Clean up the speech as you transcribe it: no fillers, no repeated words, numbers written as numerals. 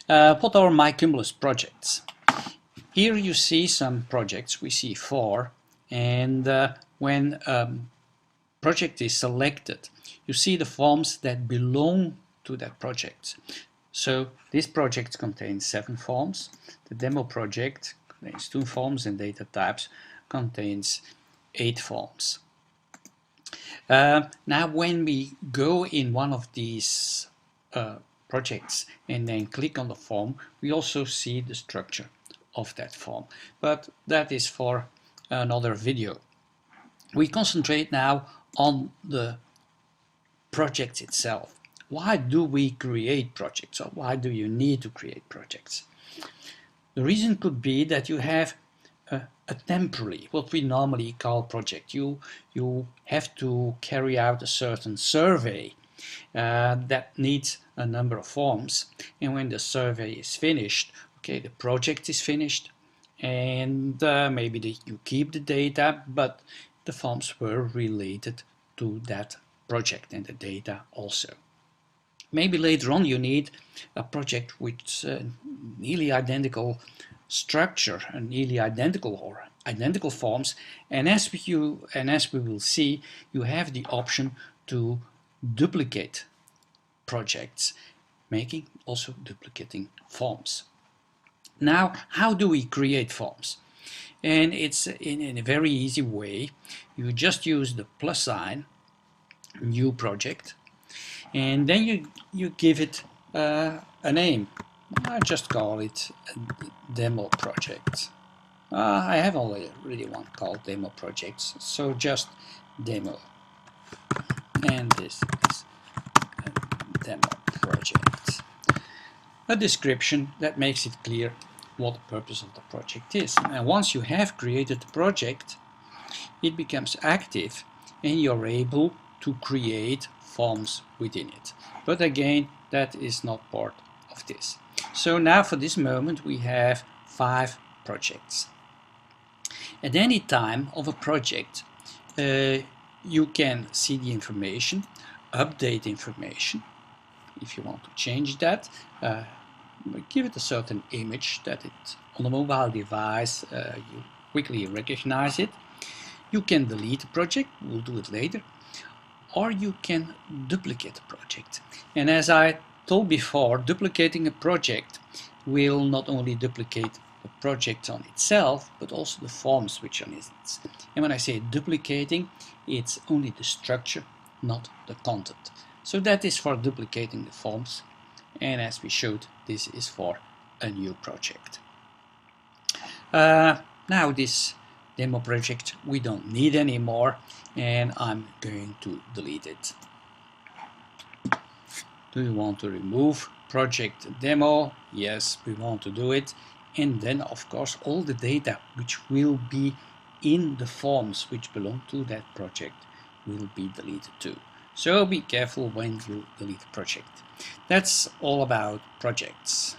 What are MyCumulus projects? Here you see some projects, we see 4, and when project is selected, you see the forms that belong to that project. So this project contains 7 forms. The demo project contains 2 forms, and data types contains 8 forms. Now when we go in one of these projects and then click on the form, we also see the structure of that form, but that is for another video. We concentrate now on the project itself. Why do we create projects, or why do you need to create projects? The reason could be that you have a temporary, what we normally call project. You have to carry out a certain survey that needs a number of forms, and when the survey is finished, okay, the project is finished, and maybe you keep the data, but the forms were related to that project and the data also. Maybe later on you need a project with nearly identical structure and nearly identical or identical forms, and as we will see, you have the option to duplicate projects, making also duplicating forms. Now, how do we create forms? And it's in a very easy way. You just use the plus sign, new project, and then you give it a name. I just call it a demo project. I have already one called demo projects, so just demo, and this is a demo project. A description that makes it clear what the purpose of the project is. And once you have created the project, it becomes active and you're able to create forms within it. But again, that is not part of this. So now for this moment we have 5 projects. At any time of a project, you can see the information, update information. If you want to change that, give it a certain image that it on a mobile device you quickly recognize it. You can delete the project, we'll do it later, or you can duplicate the project. And as I told before, duplicating a project will not only duplicate the project on itself, but also the forms which are in it. And when I say duplicating, it's only the structure, not the content. So that is for duplicating the forms, and as we showed, this is for a new project. Now this demo project we don't need anymore, and I'm going to delete it. Do you want to remove project demo? Yes, we want to do it. And then of course all the data which will be in the forms which belong to that project will be deleted too. So be careful when you delete a project. That's all about projects.